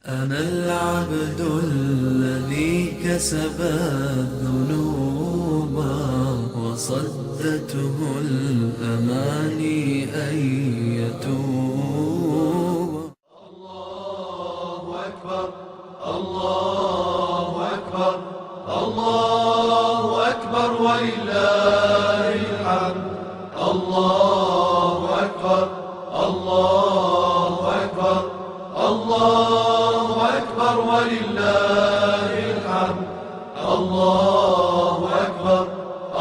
أنا العبد الذي كسب الذنوب وصدته الأماني أن يتوب. الله أكبر الله أكبر الله أكبر ولله الحمد. الله أكبر الله أكبر الله أكبر ولله الحمد. الله أكبر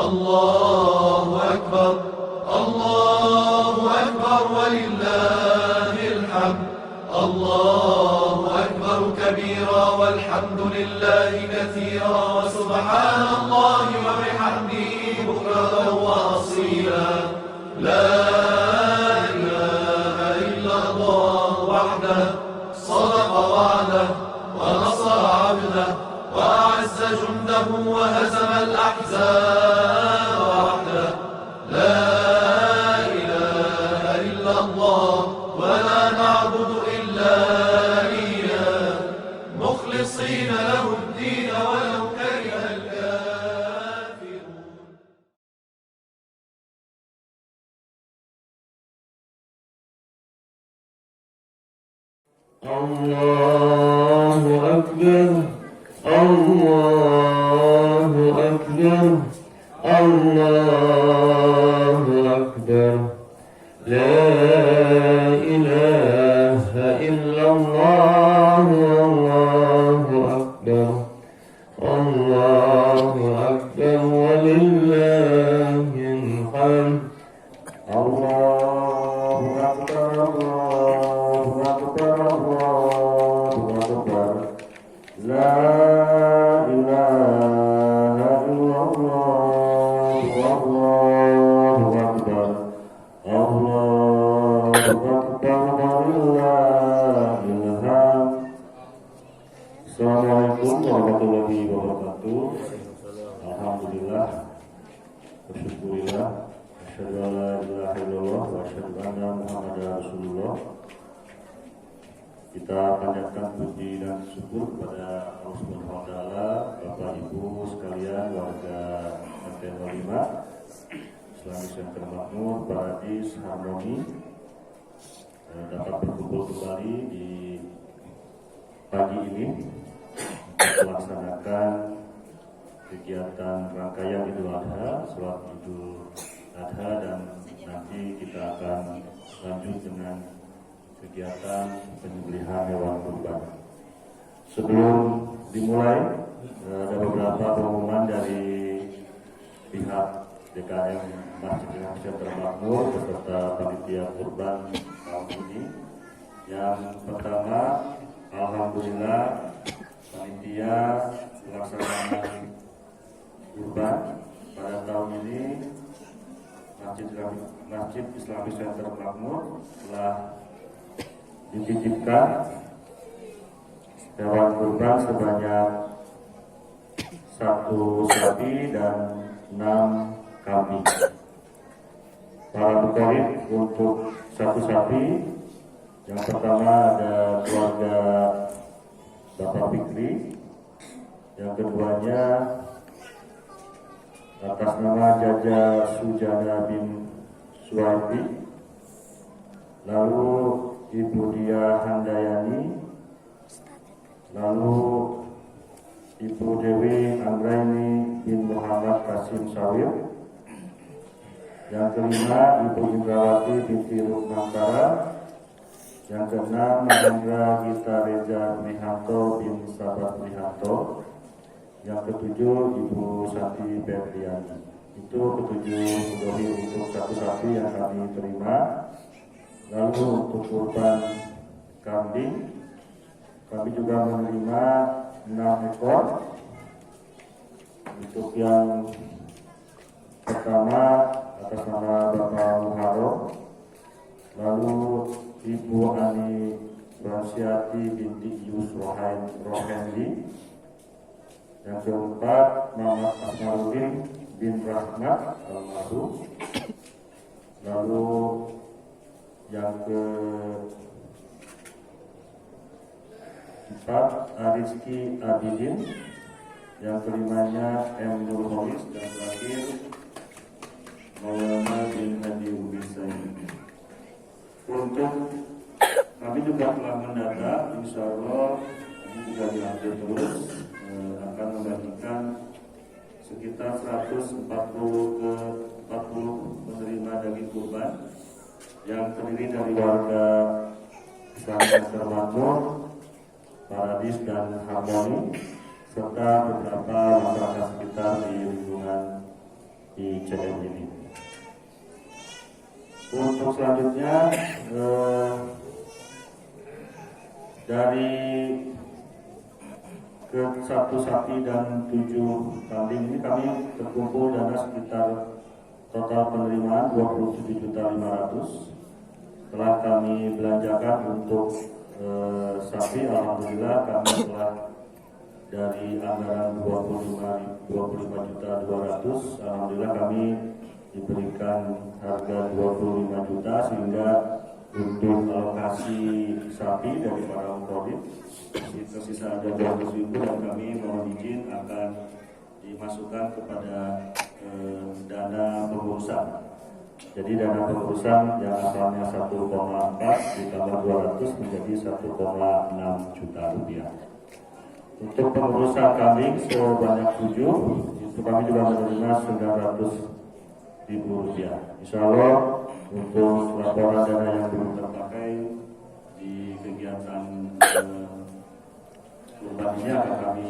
الله أكبر الله أكبر ولله الحمد. الله أكبر كبيرا والحمد لله كثيرا وسبحان الله وبحمده بكرة وأصيلا. لا إله إلا الله وحده صدق وعده ونصر عبده وأعز جنده وهزم الأحزاب وحده. لا إله إلا الله ولا نعبد إلا إياه مخلصين له الدين ولو كره الكافرون. الله أكبر الله أكبر الله أكبر لا إله إلا الله الله أكبر الله أكبر ولله الحمد. الله أكبر الله أكبر الله أكبر لا إله إلا الله والله أكبر الله أكبر ولله الحمد. Assalamualaikum warahmatullahi wabarakatuh. Alhamdulillah, bersyukurillah, asyhadu an la ilaha illallah wa asyhadu anna Muhammadar Rasulullah. Kita panjatkan puji dan syukur kepada Allah Subhanahu wa taala, Bapak Ibu sekalian, warga RT 05 Islamic Center Makmur, Paradis, Harmoni, dapat berkumpul kembali di pagi ini untuk melaksanakan kegiatan rangkaian Idul Adha, sholat Idul Adha, dan nanti kita akan lanjut dengan kegiatan penyembelihan hewan kurban. Sebelum dimulai, ada beberapa pengumuman dari pihak DKM Masjid Indonesia Termakmur beserta panitia kurban tahun ini. Yang pertama, alhamdulillah panitia pelaksanaan kurban pada tahun ini Masjid Islamic Center Makmur telah dititipkan hewan kurban sebanyak 1 sapi dan 6 kambing. Para muqarrib untuk 1 sapi, yang pertama ada keluarga Bapak Fikri, yang keduanya atas nama Jaja Sujana bin Suwardi, lalu Ibu Dia Handayani, lalu Ibu Dewi Anggraini bin Muhammad Kasim Sawir, yang kelima Ibu Indrawati binti Rukmantara, yang keenam Mahendra Gita Reza Mihanto bin Sabat Mihanto, yang ketujuh Ibu Sati Berliani. Itu ketujuh dohir untuk 1 sapi yang kami terima. Lalu untuk kurban kambing, kami juga menerima 6 ekor. Untuk yang pertama atas nama Bapak Muharram, lalu Ibu Ani Bransiati binti Yus Rohendi, yang keempat Muhammad Asmaruddin bin Rahmat almarhum, lalu yang 4. Rizky Abidin. Yang kelimanya M. Nurholis. Dan terakhir Maulana bin Hadi Ubisain. Untuk kami juga telah mendata, insya Allah ini juga diambil terus, akan membagikan sekitar 140 ke 40 penerima daging kurban yang terdiri dari warga Pesantren Makmur, Paradis dan Harmoni, serta beberapa masyarakat sekitar di lingkungan di CM ini. Untuk selanjutnya dari ke 1 sapi dan 7 kambing ini kami terkumpul dana sekitar total penerimaan 27.500.000. Setelah kami belanjakan untuk sapi, alhamdulillah kami telah dari anggaran 25.200.000, alhamdulillah kami diberikan harga 25 juta, sehingga untuk alokasi sapi dari para murid tersisa ada 200.000 dan kami mohon izin akan dimasukkan kepada dana pengurusan. Jadi dana pengurusan yang asalnya 1,4 ditambah 200 menjadi 1,6 juta rupiah. Untuk pengurusan kambing sebanyak 7, itu kami juga menerima 900.000 rupiah. Insya Allah untuk laporan dana yang belum terpakai di kegiatan kurban ini akan kami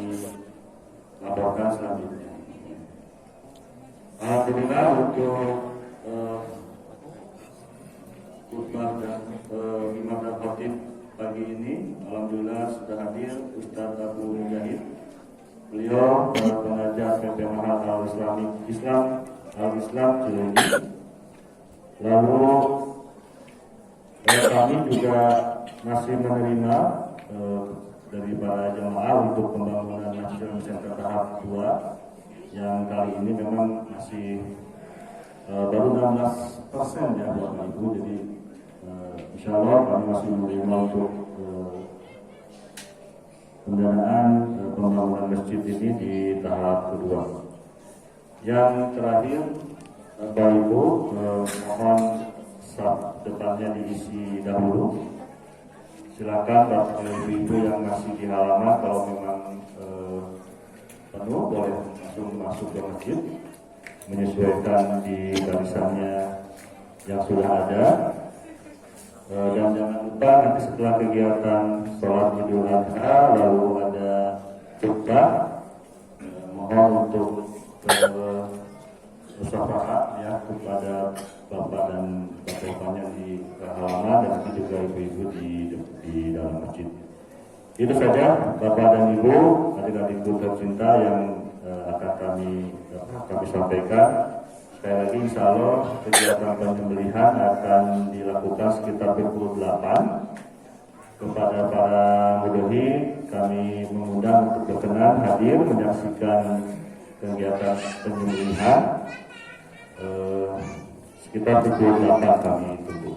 laporkan selanjutnya. Alhamdulillah untuk kurban dan imam dan khatib pagi ini, alhamdulillah sudah hadir Ustaz Abu Mujahid. Beliau pengajar PPMH Islam Cileunyi. Lalu kami juga masih menerima dari para jamaah untuk pembangunan National Center tahap 2 yang kali ini memang masih baru 16% ya Bapak Ibu. Jadi insya Allah kami masih menerima untuk pendanaan pembangunan masjid ini di tahap kedua. Yang terakhir, Bapak Ibu, mohon saf depannya diisi dahulu. Silakan Bapak Ibu yang masih di halaman, kalau memang penuh boleh langsung masuk ke masjid, menyesuaikan di barisannya yang sudah ada. Dan jangan lupa nanti setelah kegiatan sholat Idul Adha lalu ada khutbah, mohon untuk musyawarah ya kepada bapak dan bapaknya di halaman dan nanti juga ibu-ibu di dalam masjid. Itu saja Bapak dan Ibu, adik-adikku tercinta yang akan kami sampaikan. Sekali lagi insya Allah kegiatan penyembelihan akan dilakukan sekitar pukul 8. Kepada para mudhohi kami mengundang untuk berkenan hadir menyaksikan kegiatan penyembelihan sekitar pukul 8 kami tunggu.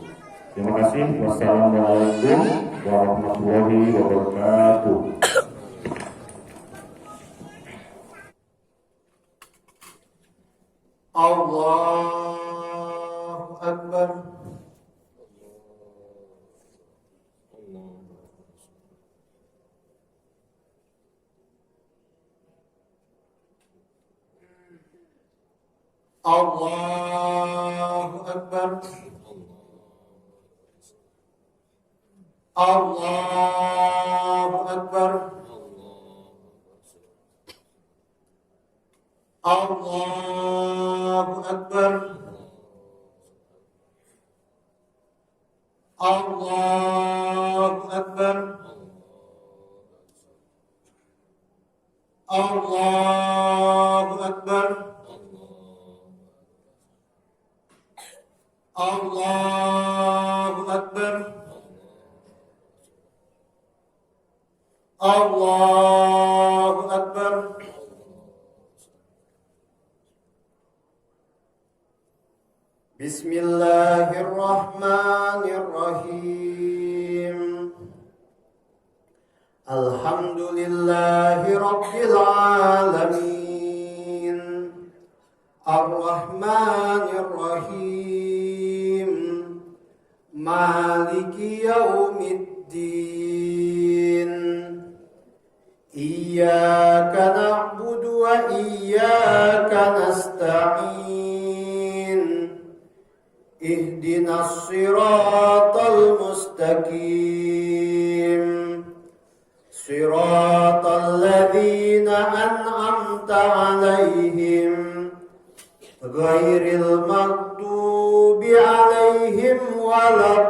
Terima kasih. Wassalamualaikum warahmatullahi wabarakatuh. Allahu Akbar. Allahu Akbar. Allahu Akbar. Allahu Akbar. Allahu Akbar. Allahu Akbar. Allahu Akbar. Allahu Akbar. Bismillahirrahmanirrahim. Alhamdulillahi Rabbil Alamin, Ar-Rahmanir Rahim, Maliki Yaumiddin. Iyyaka na'budu wa iyyaka nasta'in. Ihdinas siratal mustaqim, siratal ladzina an'amta 'alaihim ghairil maghdubi 'alaihim waladdallin.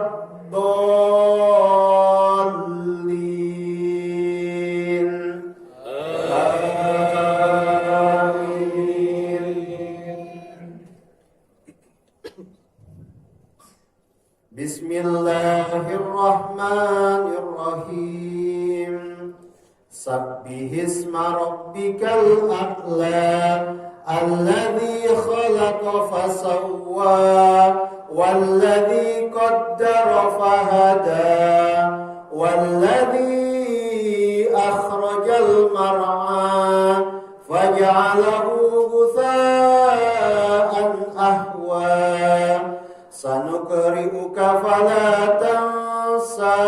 Bismillahirrahmanirrahim. Sabbihisma rabbikal a'la alladzi khalaqa fasawwa walladzi qaddara fahada walladzi akhrajal mar'a faj'alahu ghutha'an ahwa. Sanuqri'uka fala tansa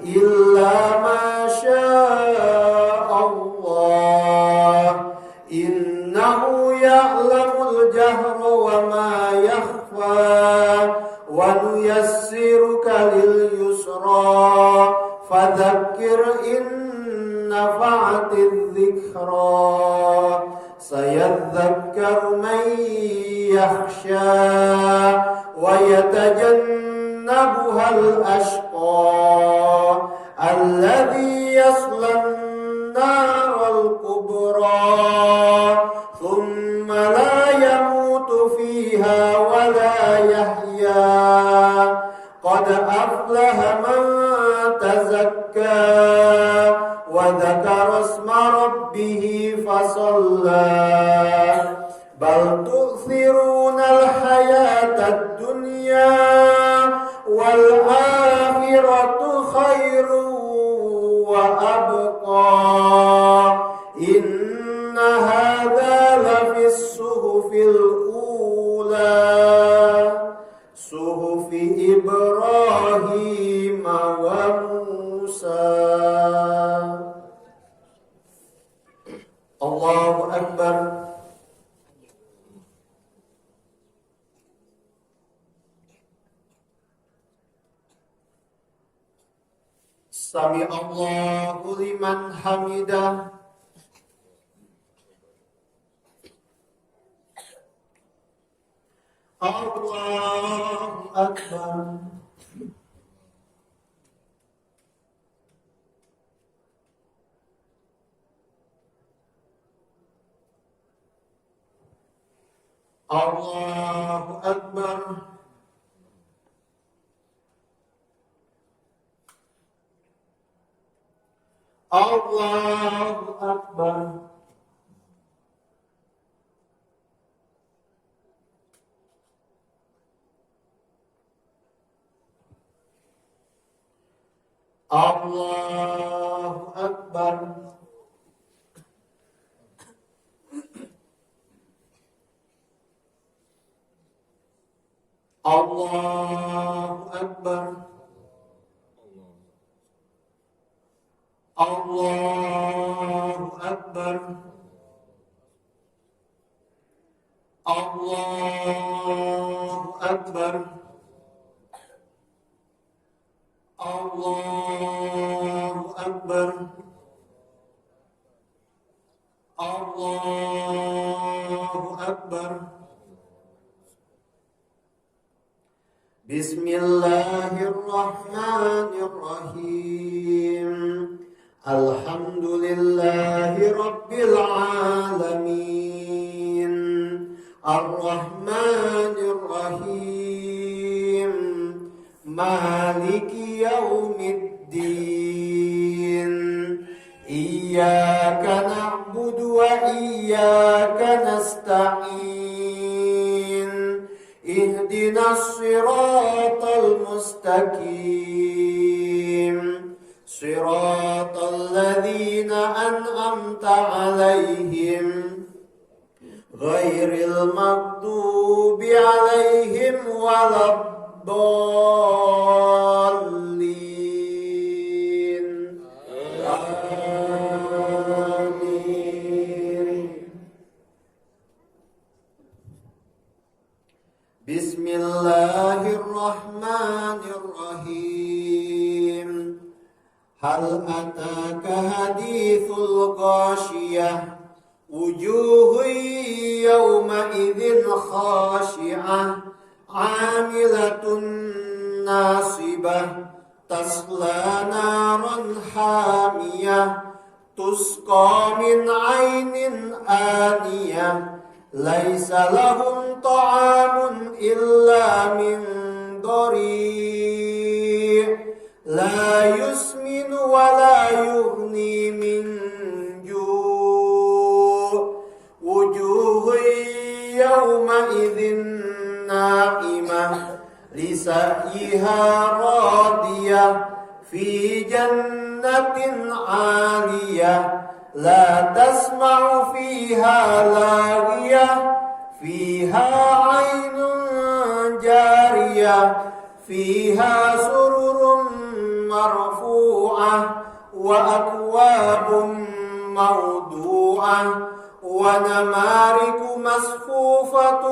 illa ma syaa Allah, innahu ya'lamul jahra wa ma yakhfa, wa nuyassiruka lil yusra fadzakkir in nafa'atiz dzikra. Sayadzakkaru man yakhsha wa yatajannabuhal ashqa alladhi yaslan naral kubra thumma la yamutu fiha wa la yahya. Qad aflaha man tazakka wa dzakara isma rabbih fasalla. Bal tu'thirunal hayatad dunya wal akhiratu khairun wa abqa. Inna hadza lafis suhufil ula, suhufi Ibrahim wa Musa. Allahu Akbar. Sami Allahu liman hamidah. Allahu Akbar. Allahu Akbar. Allahu Akbar. Allahu Akbar. Allahu Akbar. Allahu Akbar. Allahu Akbar. Allahu Akbar. Allahu Akbar. Bismillahirrahmanirrahim. Alhamdulillahi Rabbil Alamin, Ar-Rahmanir Rahim, Maliki Yaumiddin. Iyyaka na'budu wa iyyaka nasta'in. Ihdinas siratal mustaqim, صراط الذين أنعمت عليهم غير المغضوب عليهم ولا الضالين آمين. بسم الله الرحمن الرحيم. هل أتاك حديث الغاشية وجوه يومئذ خاشعة عاملة ناصبة تصلى نارا حامية تسقى من عين آنية ليس لهم طعام إلا من ضريع لا يسمن ولا يغني من جوع وجوه يومئذ ناعمة لسعيها راضية في جنة عالية لا تسمع فيها لاغية فيها عين جارية فيها سرر مرفوعة وأكواب موضوعة ونمارق مصفوفة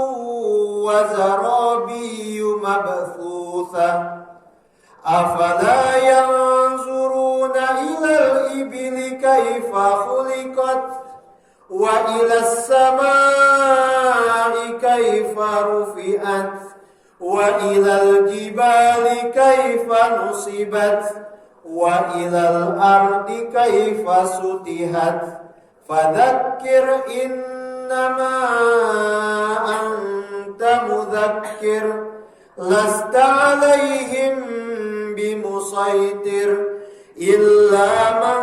وزرابي مبثوثة أفلا ينظرون إلى الإبل كيف خلقت وإلى السماء كيف رفعت وإلى الجبال كيف نصبت وإلى الأرض كيف سطحت فذكر إنما أنت مذكر لست عليهم بمسيطر إلا من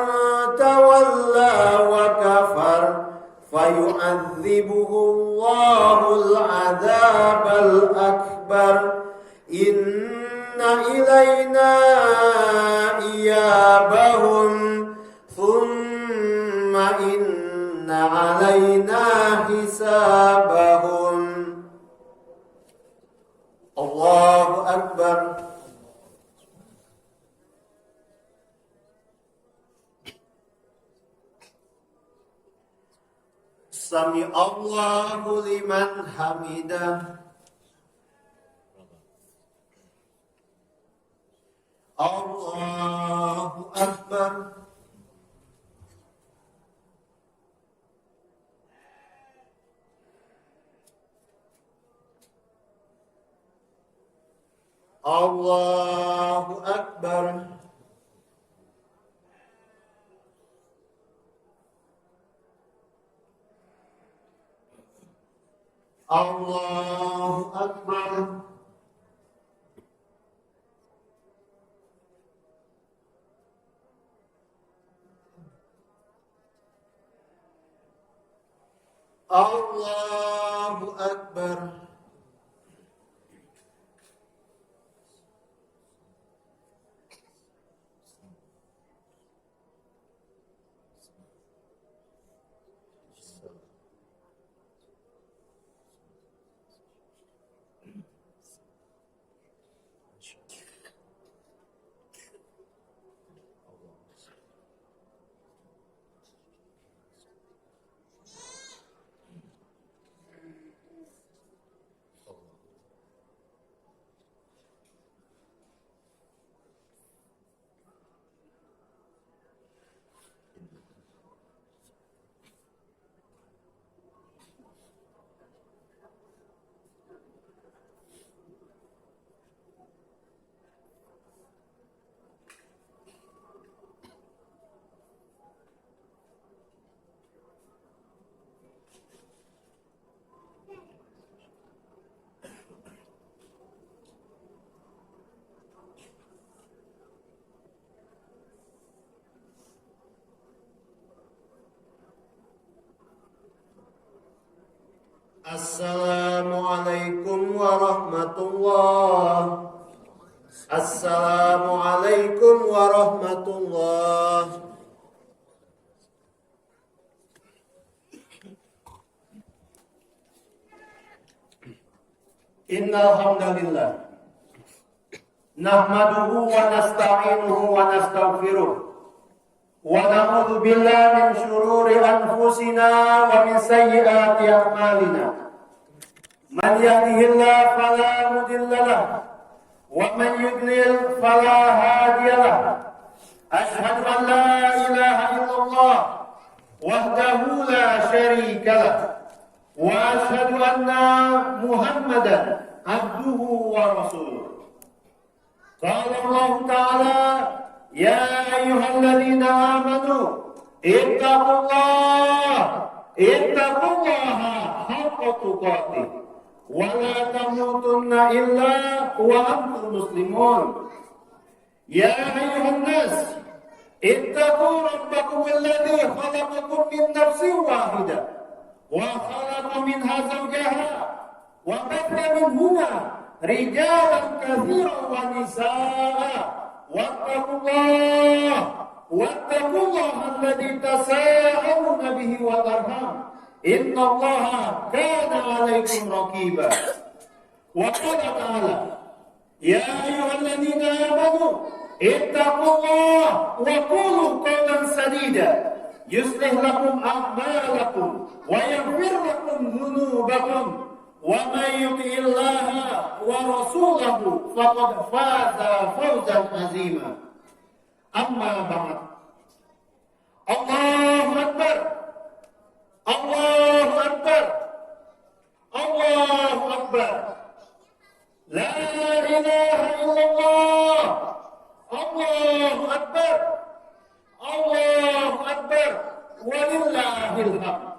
تولى وكفر فيعذبه الله العذاب الأكبر إن إلينا إيابهم ثم إن علينا حسابهم. الله أكبر. Sami Allahu liman hamidah. Allahu Akbar. Allahu Akbar. Allahu Akbar. Allahu Akbar. Assalamualaikum warahmatullahi Assalamualaikum warahmatullahi. Innal hamdalillah nahmaduhu wa nasta'inuhu wa nastaghfiruh wa na'udzu billahi min shururi anfusina wa min sayyiati a'malina. Man yahdihillahu fala mudilla lahu wa man yudlil fala hadiya lahu. Ashhadu an la ilaha illallah wahdahu la syarika lahu wa ashhadu anna Muhammadan abduhu wa rasuluh. Qala Allah Ta'ala, ya ayyuhalladzina amanu ittaqullaha haqqa tuqatih wa la tamutunna illa wa antum muslimun. Ya ayyuhan nas ittaqu rabbakum alladzi khalaqakum min nafsin wahidah wa khalaqa minha zawjaha wa batha minhuma rijalan katsiran wa nisaa wattaqullaha alladzi tasaaluna bihi wal arham innallaha kana 'alaikum raqiba. Wa qala ta'ala, ya ayyuhalladzina amanu ittaqullaha wa qulu qawlan sadida yuslih lakum a'malakum wa yaghfir lakum dhunubakum wa may yuti'illaha wa rasulahu faqad faza fawzan 'azima. Amma ba'd. Allahu akbar. Allahu akbar. Allahu akbar. La ilaha illallah. Allahu akbar. Allahu akbar. Walillahil hamd.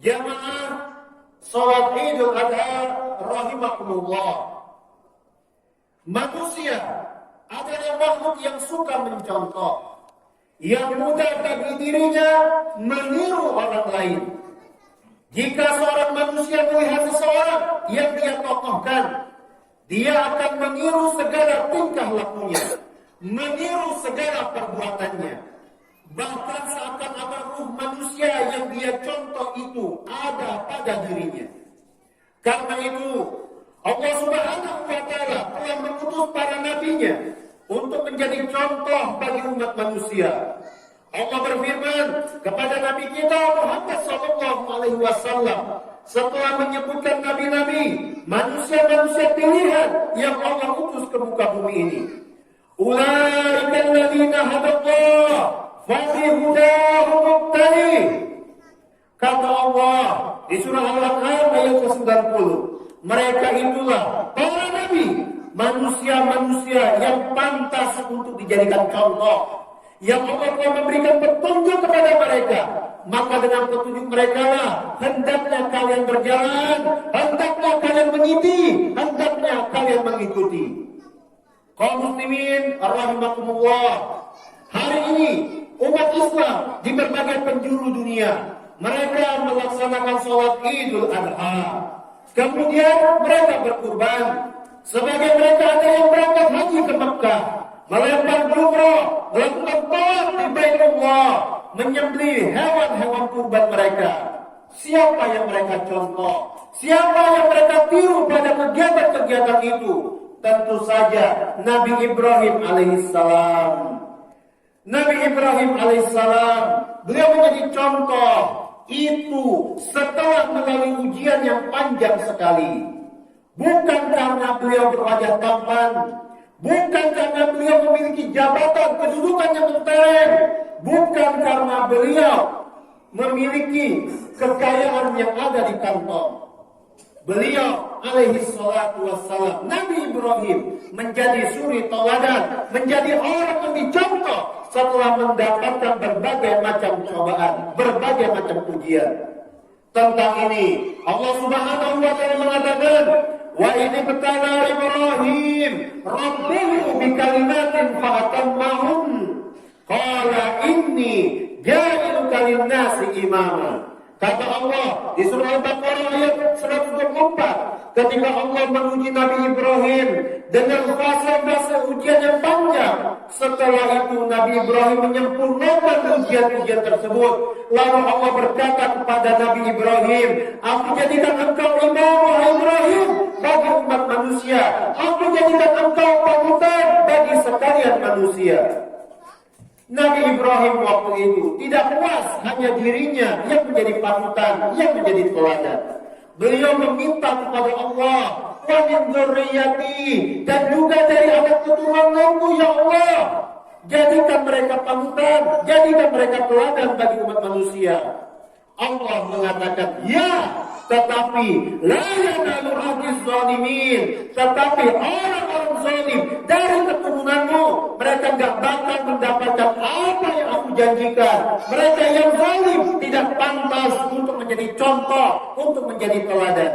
Jamaah salat Idul Adha rahimakumullah. Manusia adalah makhluk yang suka mencontoh, yang mudah bagi dirinya meniru orang lain. Jika seorang manusia melihat seseorang yang dia tokohkan, dia akan meniru segala tingkah lakunya, meniru segala perbuatannya. Bahkan seakan-akan ruh manusia yang dia contoh itu ada pada dirinya. Karena itu Allah Subhanahu wa Ta'ala telah mengutus para nabinya untuk menjadi contoh bagi umat manusia. Allah berfirman kepada Nabi kita Muhammad SAW setelah menyebutkan nabi-nabi, manusia-manusia pilihan yang Allah utus ke muka bumi ini. Ulaikal ladzina hadallah fa bihudahu muqtadi. Kata Allah di surah Al-An'am ayat ke-90, mereka itulah para nabi, manusia-manusia yang pantas untuk dijadikan contoh, yang Allah telah memberikan petunjuk kepada mereka. Maka dengan petunjuk mereka lah hendaknya kalian berjalan, hendaknya kalian mengikuti, hendaknya kalian mengikuti. Kaum muslimin rahimakumullah, hari ini umat Islam di berbagai penjuru dunia mereka melaksanakan sholat Idul Adha. Kemudian mereka berkurban. Sebagai mereka ada yang berangkat haji ke Mekah, melempar jumrah, melakukan tawaf di Baitullah, menyembelih hewan-hewan kurban mereka. Siapa yang mereka contoh? Siapa yang mereka tiru pada kegiatan-kegiatan itu? Tentu saja Nabi Ibrahim alaihissalam. Nabi Ibrahim alaihissalam, beliau menjadi contoh itu setelah melalui ujian yang panjang sekali. Bukan karena beliau berwajah tampan, bukan karena beliau memiliki jabatan kedudukan yang mentereng, bukan karena beliau memiliki kekayaan yang ada di kantong. Beliau alaihi salatu wassalam, Nabi Ibrahim menjadi suri tauladan, menjadi orang yang dicontoh setelah mendapatkan berbagai macam cobaan, berbagai macam ujian. Tentang ini Allah Subhanahu wa Ta'ala mengatakan, wa ini betala Ibrahim rabbuhu bikalimatin fa'atammahum qala inni ja'iluka lin-nasi imama. Kata Allah di surah Al-Baqarah ayat 124, ketika Allah menguji Nabi Ibrahim dengan fase-fase ujian yang panjang. Setelah itu Nabi Ibrahim menyempurnakan ujian-ujian tersebut. Lalu Allah berkata kepada Nabi Ibrahim, aku jadikan engkau imam wahai Ibrahim bagi umat manusia. Aku jadikan engkau panutan bagi sekalian manusia. Nabi Ibrahim waktu itu tidak puas hanya dirinya yang menjadi panutan, yang menjadi teladan. Beliau meminta kepada Allah, wa min dzurriyyati, dan juga dari anak keturunanku ya Allah, jadikan mereka panutan, jadikan mereka teladan bagi umat manusia. Allah mengatakan, ya, tetapi la yanalu ahdiz zalimin, tetapi orang-orang zalim dari keturunanmu, mereka tidak bakal mendapatkan apa yang aku janjikan. Mereka yang zalim tidak pantas untuk menjadi contoh, untuk menjadi teladan.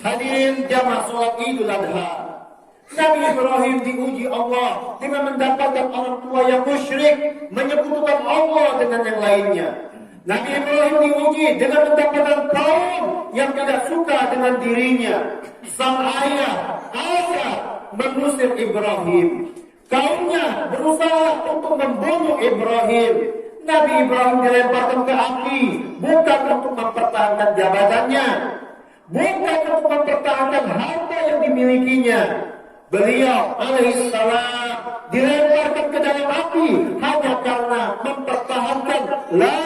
Hadirin jamaah sholat Idul Adha, Nabi Ibrahim diuji Allah dengan mendapatkan orang tua yang musyrik, menyekutukan Allah dengan yang lainnya. Nabi Ibrahim diuji dengan mendapatkan kaum yang tidak suka dengan dirinya. Sang ayah Azar mengusir Ibrahim. Kaumnya berusaha untuk membunuh Ibrahim. Nabi Ibrahim dilemparkan ke api, bukan untuk mempertahankan jabatannya, bukan untuk mempertahankan harta yang dimilikinya. Beliau alaihissalam dilemparkan ke dalam api hanya karena mempertahankan la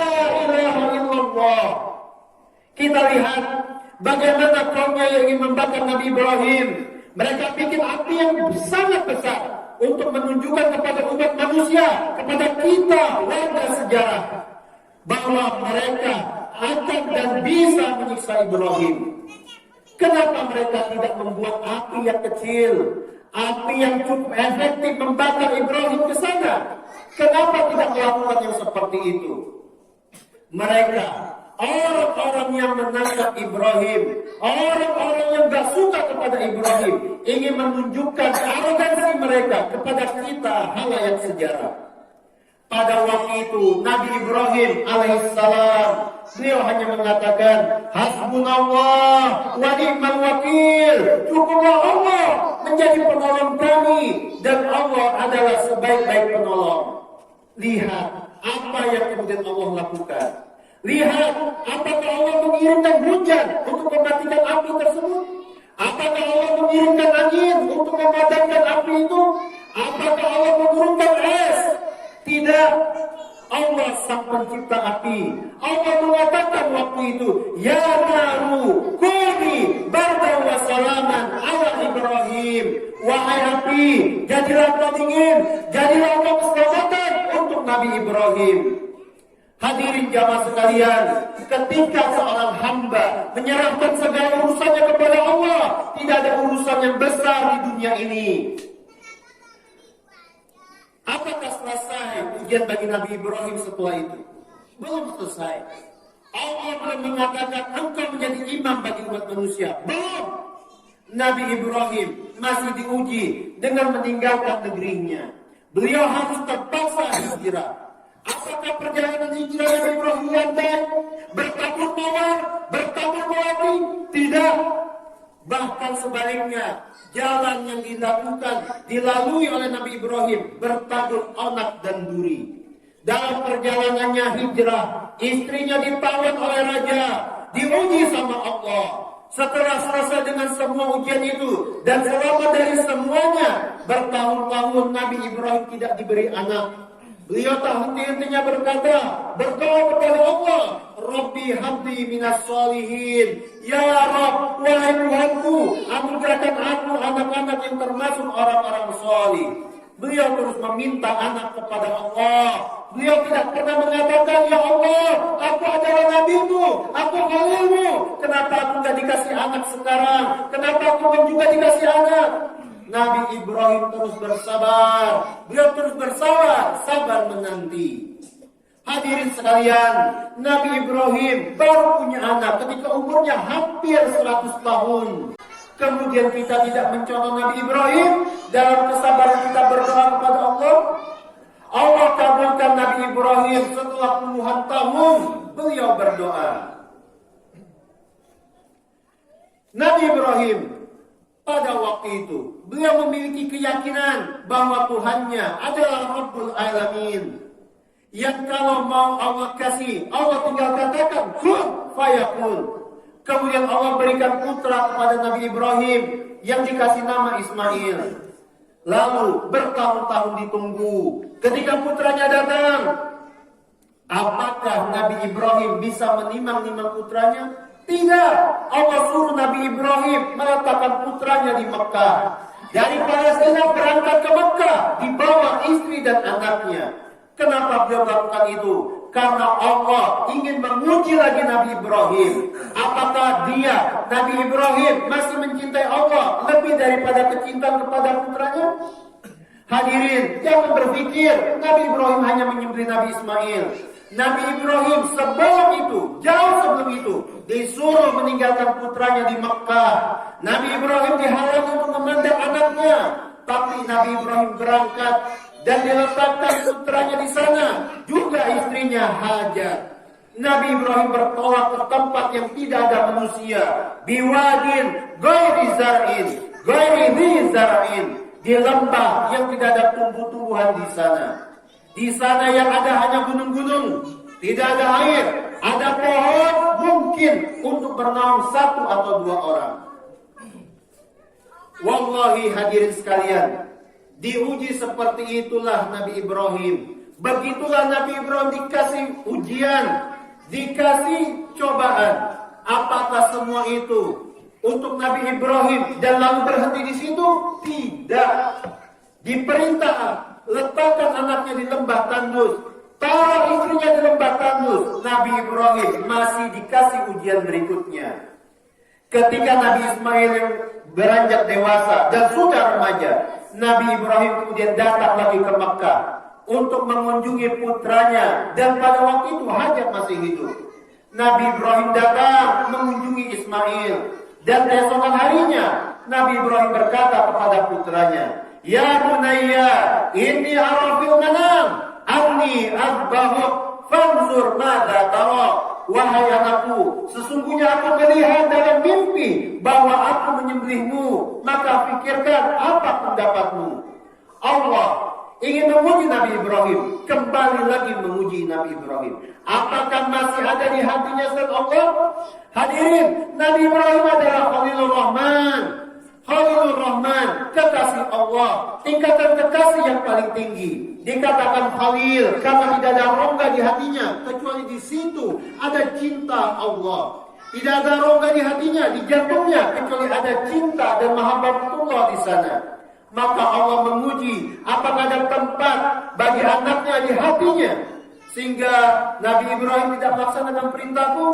ilaha illallah. Kita lihat bagaimana kaumnya yang ingin membakar Nabi Ibrahim. Mereka bikin api yang sangat besar untuk menunjukkan kepada umat manusia, kepada kita warga sejarah, bahwa mereka akan dan bisa menyiksa Ibrahim. Kenapa mereka tidak membuat api yang kecil, api yang cukup efektif membakar Ibrahim ke sana? Kenapa tidak melakukan yang seperti itu? Mereka, orang-orang yang menangkap Ibrahim, orang-orang yang gak suka kepada Ibrahim, ingin menunjukkan arogansi mereka kepada kita halayak sejarah. Pada waktu itu Nabi Ibrahim alaihissalam, beliau hanya mengatakan, hasbunallah wa ni'mal wakil, cukuplah Allah menjadi penolong kami, dan Allah adalah sebaik-baik penolong. Lihat apa yang kemudian Allah lakukan. Lihat apakah Allah mengirimkan hujan untuk mematikan api tersebut? Apakah Allah mengirimkan angin untuk memadamkan api itu? Apakah Allah menurunkan es? Tidak. Allah sang pencipta api. Allah mengatakan waktu itu, ya naru kuni bardan wa salaman ala Ibrahim. Wahai api, jadilah kau dingin, jadilah kau keselamatan untuk Nabi Ibrahim. Hadirin jamaah sekalian, ketika seorang hamba menyerahkan segala urusannya kepada Allah, tidak ada urusan yang besar di dunia ini. Apakah selesai ujian bagi Nabi Ibrahim setelah itu? Belum selesai. Allah belum mengatakan engkau menjadi imam bagi umat manusia. Belum. Nabi Ibrahim masih diuji dengan meninggalkan negerinya. Beliau harus terpaksa hijrah. Apakah perjalanan hijrah Nabi Ibrahim landai, bertabur mawar, bertabur melati? Tidak. Bahkan sebaliknya, jalan yang dilalui oleh Nabi Ibrahim bertabur onak dan duri. Dalam perjalanannya hijrah, istrinya ditawan oleh raja, diuji sama Allah. Setelah selesai dengan semua ujian itu dan selamat dari semuanya, bertahun-tahun Nabi Ibrahim tidak diberi anak. Beliau tak henti-hentinya berdoa kepada Allah, Rabbi habli minas sholihin. Ya Rabb, wahai Tuhanku, anugerahkan aku anak-anak yang termasuk orang-orang sholih. Beliau terus meminta anak kepada Allah. Beliau tidak pernah mengatakan, ya Allah, aku adalah nabimu, aku khalilmu. Kenapa aku tidak dikasih anak sekarang? Kenapa aku juga dikasih anak? Nabi Ibrahim terus bersabar. Beliau terus bersabar, sabar menanti. Hadirin sekalian, Nabi Ibrahim baru punya anak ketika umurnya hampir 100 tahun. Kemudian kita tidak mencontoh Nabi Ibrahim dalam kesabaran kita berdoa kepada Allah. Allah kabulkan Nabi Ibrahim setelah puluhan tahun beliau berdoa. Nabi Ibrahim pada waktu itu beliau memiliki keyakinan bahwa Tuhannya adalah Rabbul Alamin. Yang kalau mau Allah kasih, Allah tinggal katakan kun fayakun. Kemudian Allah berikan putra kepada Nabi Ibrahim yang dikasih nama Ismail. Lalu bertahun-tahun ditunggu. Ketika putranya datang, apakah Nabi Ibrahim bisa menimang-nimang putranya? Tidak. Allah suruh Nabi Ibrahim meletakkan putranya di Mekah. Dari Palestina berangkat ke Mekah, dibawa istri dan anaknya. Kenapa beliau melakukan itu? Karena Allah ingin menguji lagi Nabi Ibrahim. Apakah dia, Nabi Ibrahim, masih mencintai Allah lebih daripada kecintaan kepada putranya? Hadirin, jangan berpikir Nabi Ibrahim hanya menyembelih Nabi Ismail. Nabi Ibrahim sebelum itu, jauh sebelum itu, disuruh meninggalkan putranya di Mekah. Nabi Ibrahim dihalangi untuk memandang anaknya. Tapi Nabi Ibrahim berangkat dan diletakkan putranya di sana, juga istrinya Hajar. Nabi Ibrahim bertolak ke tempat yang tidak ada manusia, biwadin ghairi zar'in, ghairi zar'in, di lembah yang tidak ada tumbuh-tumbuhan di sana. Di sana yang ada hanya gunung-gunung, tidak ada air, ada pohon mungkin untuk bernaung 1 atau 2 orang. Wallahi hadirin sekalian, diuji seperti itulah Nabi Ibrahim. Begitulah Nabi Ibrahim dikasih ujian, dikasih cobaan. Apakah semua itu untuk Nabi Ibrahim dan lalu berhenti di situ? Tidak. Diperintah letakkan anaknya di lembah tandus, taruh istrinya di lembah tandus. Nabi Ibrahim masih dikasih ujian berikutnya. Ketika Nabi Ismail yang beranjak dewasa dan sudah remaja, Nabi Ibrahim kemudian datang lagi ke Mekah untuk mengunjungi putranya, dan pada waktu itu Hajar masih hidup. Nabi Ibrahim datang mengunjungi Ismail, dan keesokan harinya Nabi Ibrahim berkata kepada putranya, "Ya bunayya, inni ara fil manam anni azbahuk fanzur madza tara." Wahai anakku, sesungguhnya aku melihat dalam mimpi bahwa aku menyembelihmu, maka pikirkan apa pendapatmu. Allah ingin menguji Nabi Ibrahim, kembali lagi menguji Nabi Ibrahim. Apakah masih ada di hatinya selain Allah? Hadirin, Nabi Ibrahim adalah Khalilur Rahman. Khalilur Rahman, kekasih Allah, tingkatan kekasih yang paling tinggi. Dikatakan Khalil karena tidak ada rongga di hatinya, kecuali di situ ada cinta Allah. Tidak ada rongga di hatinya, di jantungnya, kecuali ada cinta dan mahabbatullah di sana. Maka Allah menguji apakah ada tempat bagi anaknya di hatinya, sehingga Nabi Ibrahim tidak melaksanakan perintahku.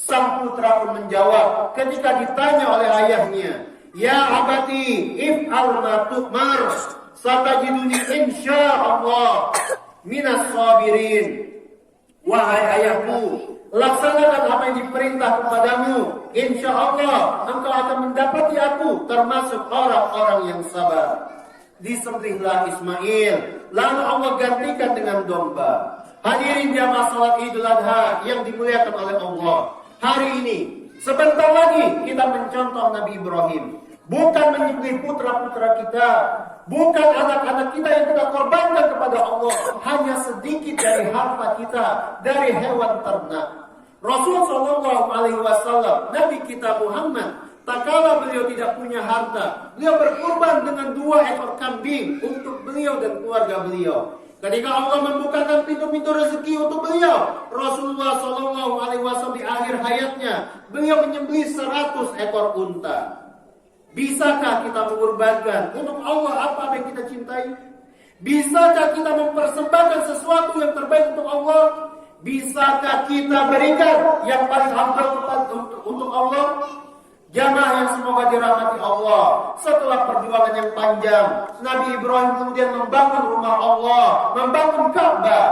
Sang putra pun menjawab ketika ditanya oleh ayahnya, "Ya abati, if'al ma tu'mar, satajiduni insyaallah minas sabirin." Wahai ayahku, laksanakan apa yang diperintah kepadamu, insyaallah engkau akan mendapati aku termasuk orang-orang yang sabar. Disembelihlah Ismail, lalu Allah gantikan dengan domba. Hadirin jamaah salat Idul Adha yang dimuliakan oleh Allah, hari ini sebentar lagi kita mencontoh Nabi Ibrahim. Bukan menyembelih putra-putra kita, bukan anak-anak kita yang kita korbankan kepada Allah, hanya sedikit dari harta kita, dari hewan ternak. Rasul Shallallahu Alaihi Wasallam, Nabi kita Muhammad, tak kala beliau tidak punya harta, beliau berkorban dengan 2 ekor kambing untuk beliau dan keluarga beliau. Ketika Allah membukakan pintu-pintu rezeki untuk beliau, Rasulullah Shallallahu Alaihi Wasallam di akhir hayatnya, beliau menyembelih 100 ekor unta. Bisakah kita mengorbankan untuk Allah apa yang kita cintai? Bisakah kita mempersembahkan sesuatu yang terbaik untuk Allah? Bisakah kita berikan yang paling afdal untuk Allah? Jamaah yang semoga dirahmati Allah, setelah perjuangan yang panjang, Nabi Ibrahim kemudian membangun rumah Allah, membangun Ka'bah.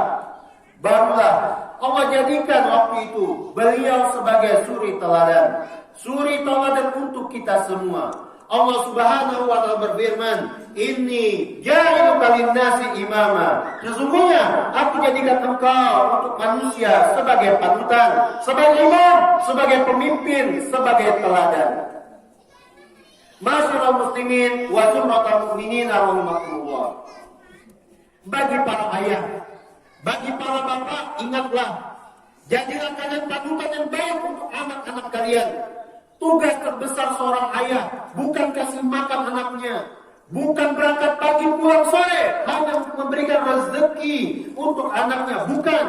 Barulah Allah jadikan waktu itu beliau sebagai suri teladan. Suri teladan untuk kita semua. Allah Subhanahu wa taala berfirman, "Inni ja'iluka lin-nasi imama." Sesungguhnya aku jadikan engkau untuk manusia sebagai panutan, sebagai imam, sebagai pemimpin, sebagai teladan. Masyarul muslimin wa zumratul mu'minin rahimakumullah. Bagi para ayah, bagi para bapak, ingatlah, jadilah kalian panutan yang baik untuk anak-anak kalian. Tugas terbesar seorang ayah bukan kasih makan anaknya, bukan berangkat pagi pulang sore hanya untuk memberikan rezeki untuk anaknya, bukan.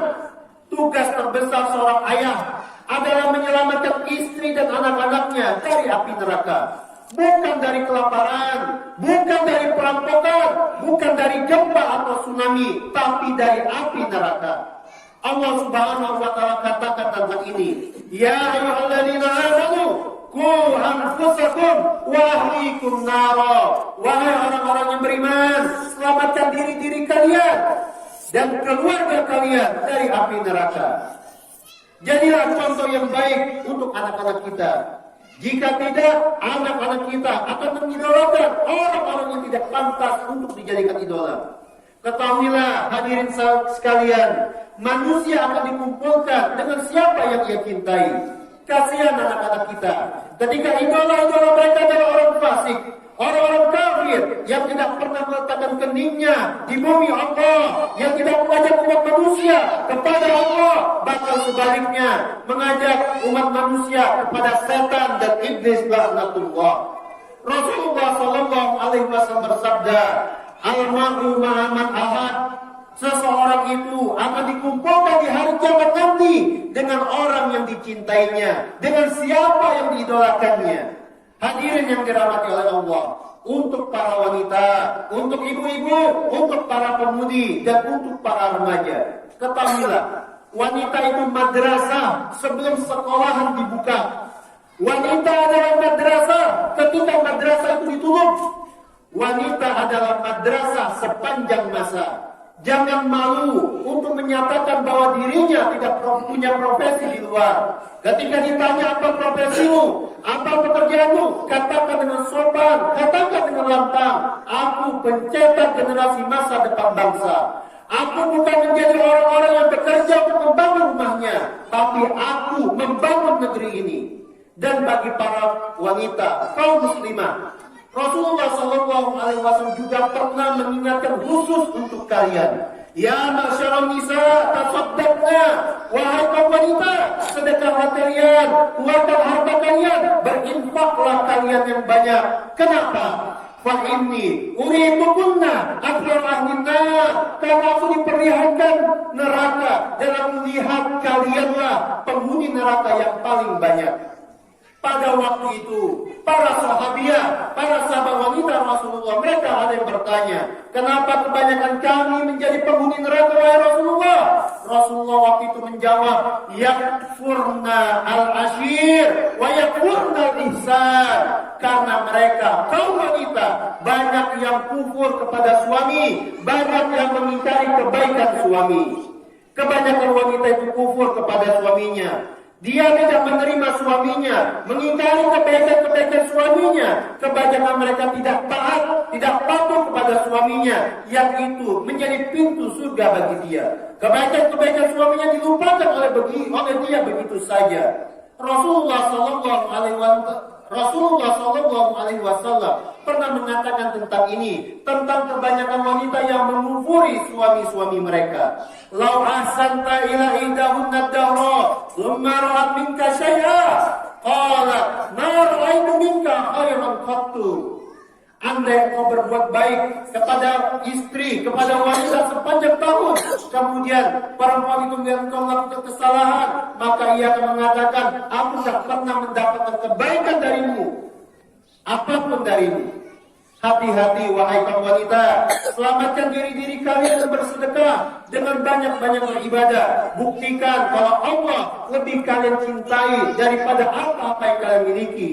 Tugas terbesar seorang ayah adalah menyelamatkan istri dan anak-anaknya dari api neraka. Bukan dari kelaparan, bukan dari perampokan, bukan dari gempa atau tsunami, tapi dari api neraka. Allah Subhanahu wa taala katakan tentang ini, ya ayyuhalladzina amanu qu anfusakum wa ahlikum nara. Wahai orang-orang yang beriman, selamatkan diri-diri kalian dan keluarga kalian dari api neraka. Jadilah contoh yang baik untuk anak-anak kita. Jika tidak, anak-anak kita akan mengidolakan orang-orang yang tidak pantas untuk dijadikan idola. Ketahuilah hadirin sekalian, manusia akan dikumpulkan dengan siapa yang ia cintai. Kasihan anak-anak kita ketika idola-idola mereka adalah orang fasik, orang-orang kafir yang tidak pernah meletakkan keningnya di bumi Allah, yang tidak mengajak umat manusia kepada Allah, bahkan sebaliknya mengajak umat manusia kepada setan dan iblis laknatullah. Rasulullah sallallahu alaihi wasallam bersabda, al-mar'u ma'a man ahad. Seseorang itu akan dikumpulkan di hari kiamat nanti dengan orang yang dicintainya, dengan siapa yang diidolakannya. Hadirin yang dirahmati oleh Allah, untuk para wanita, untuk ibu-ibu, untuk para pemudi, dan untuk para remaja, ketahuilah, wanita itu madrasah sebelum sekolahan dibuka. Wanita adalah madrasah ketika madrasah itu ditutup. Wanita adalah madrasah sepanjang masa. Jangan malu untuk menyatakan bahwa dirinya tidak punya profesi di luar. Ketika ditanya apa profesimu, apa pekerjaanmu, katakan dengan sopan, katakan dengan lantang, aku pencetak generasi masa depan bangsa. Aku bukan menjadi orang-orang yang bekerja untuk membangun rumahnya, tapi aku membangun negeri ini. Dan bagi para wanita, kaum muslimah, Rasulullah Shallallahu Alaihi Wasallam juga pernah mengingatkan khusus untuk kalian. Ya masyarakat nisa, tasaddaqna, wahai kaum wanita, sedekahlah kalian, keluarkan harta kalian, berinfaklah kalian yang banyak. Kenapa? Fa inni uridukunna akbar ahli nar, karena aku diperlihatkan neraka dan aku melihat kalianlah penghuni neraka yang paling banyak. Pada waktu itu, para sahabiah, para sahabat wanita Rasulullah, mereka ada yang bertanya, kenapa kebanyakan kami menjadi penghuni neraka, wahai Rasulullah? Rasulullah waktu itu menjawab, yakfurna al-ashir, wa yakfurna al-ihsan. Karena mereka, kaum wanita, banyak yang kufur kepada suami, banyak yang mengingkari kebaikan suami. Kebanyakan wanita itu kufur kepada suaminya. Dia tidak menerima suaminya, mengingkari kebaikan-kebaikan suaminya. Kebanyakan mereka tidak taat, tidak patuh kepada suaminya, yang itu menjadi pintu surga bagi dia. Kebaikan-kebaikan suaminya dilupakan oleh dia begitu saja. Rasulullah Sallallahu Alaihi Wasallam pernah mengatakan tentang ini, tentang kebanyakan wanita yang mengufuri suami-suami mereka. Lau ahsanta ila idahunna dahra, thumma ra'at minka syai'a, qalat ma ra'aitu minka khairan qattu. Andai kau berbuat baik kepada istri, kepada wanita sepanjang tahun, kemudian perempuan itu melihat kau melakukan kesalahan, maka ia akan mengatakan, aku tidak pernah mendapatkan kebaikan darimu, apapun darimu. Hati-hati wahai kaum wanita, selamatkan diri-diri kalian dan bersedekah dengan banyak-banyak beribadah. Buktikan kalau Allah lebih kalian cintai daripada apa-apa yang kalian miliki.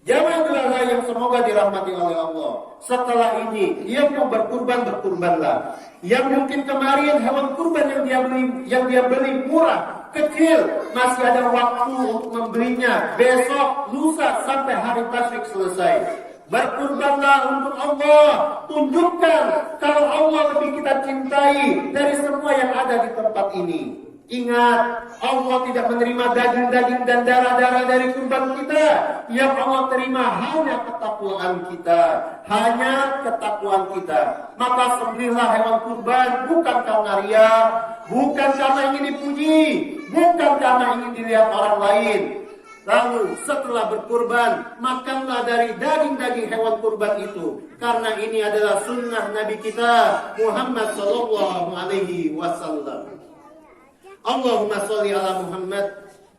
Jamaah yang semoga dirahmati oleh Allah. Setelah ini, yang mau berkurban, berkurbanlah. Yang mungkin kemarin hewan kurban yang dia beli murah, kecil, masih ada waktu untuk membelinya besok, lusa, sampai hari tasyrik selesai. Berkurbanlah untuk Allah. Tunjukkan kalau Allah lebih kita cintai dari semua yang ada di tempat ini. Ingat, Allah tidak menerima daging-daging dan darah-darah dari kurban kita. Yang Allah terima hanya ketakwaan kita. Hanya ketakwaan kita. Maka sembelihlah hewan kurban bukan karena ria, bukan karena ingin dipuji, bukan karena ingin dilihat orang lain. Lalu setelah berkurban, makanlah dari daging-daging hewan kurban itu. Karena ini adalah sunnah Nabi kita Muhammad sallallahu alaihi wasallam. Allahumma sholli ala Muhammad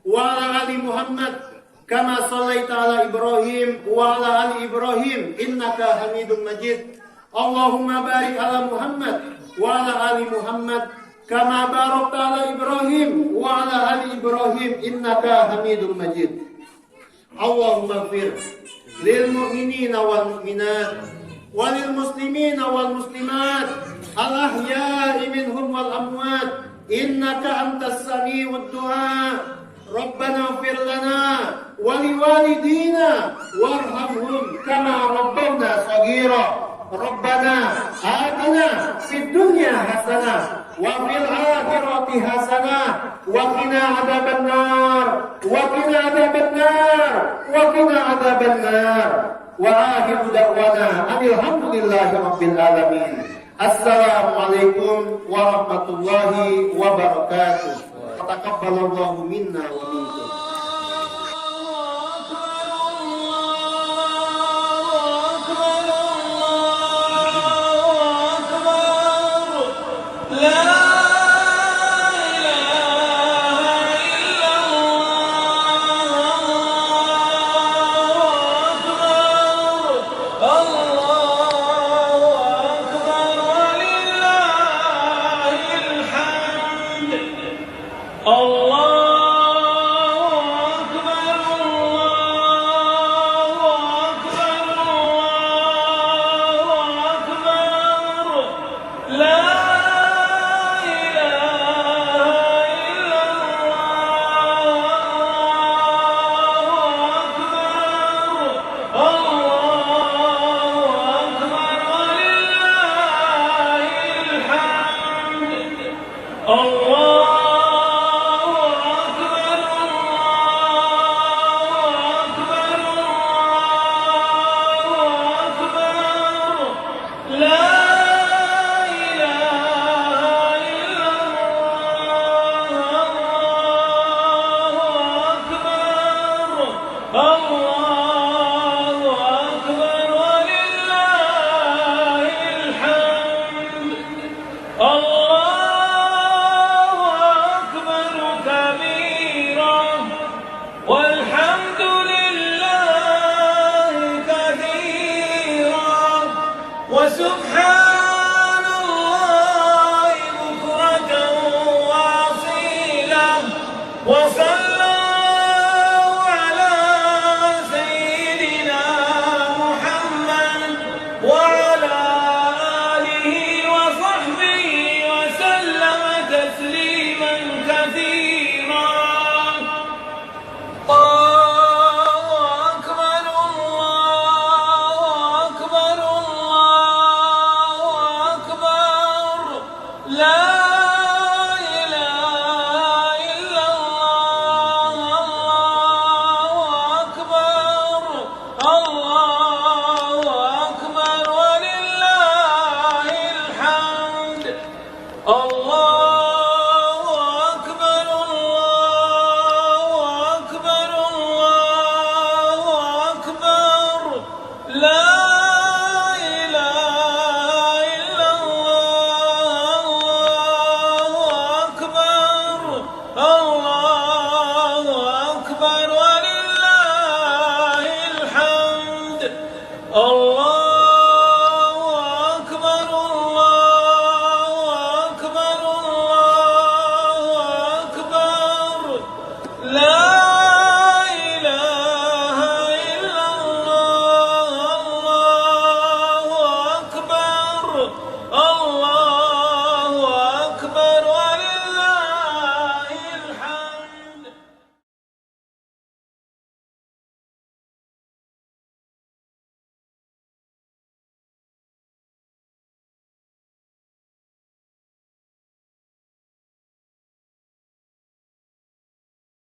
wa ala ali Muhammad kama shallaita ala Ibrahim wa ala ali Ibrahim innaka Hamidum Majid. Allahumma barik ala Muhammad wa ala ali Muhammad kama barakta ala Ibrahim wa ala ali Ibrahim innaka Hamidum Majid. Allahumma ighfir lil mu'minina wal mu'minat wal muslimina wal muslimat al ahya'i minhum wal amwat. Innaka antas sami'ud du'a. Rabbana ighfir lana wa liwalidina warhamhum kama rabbawna shaghira. Rabbana atina fid dunya hasanah wa fil akhirati hasanah wa qina adzabannar wa qina adzabannar wa qina adzabannar. Wa akhiru da'wana alhamdulillahi rabbil alamin. Assalamualaikum warahmatullahi wabarakatuh. Taqabbalallahu minna wa minkum. Allah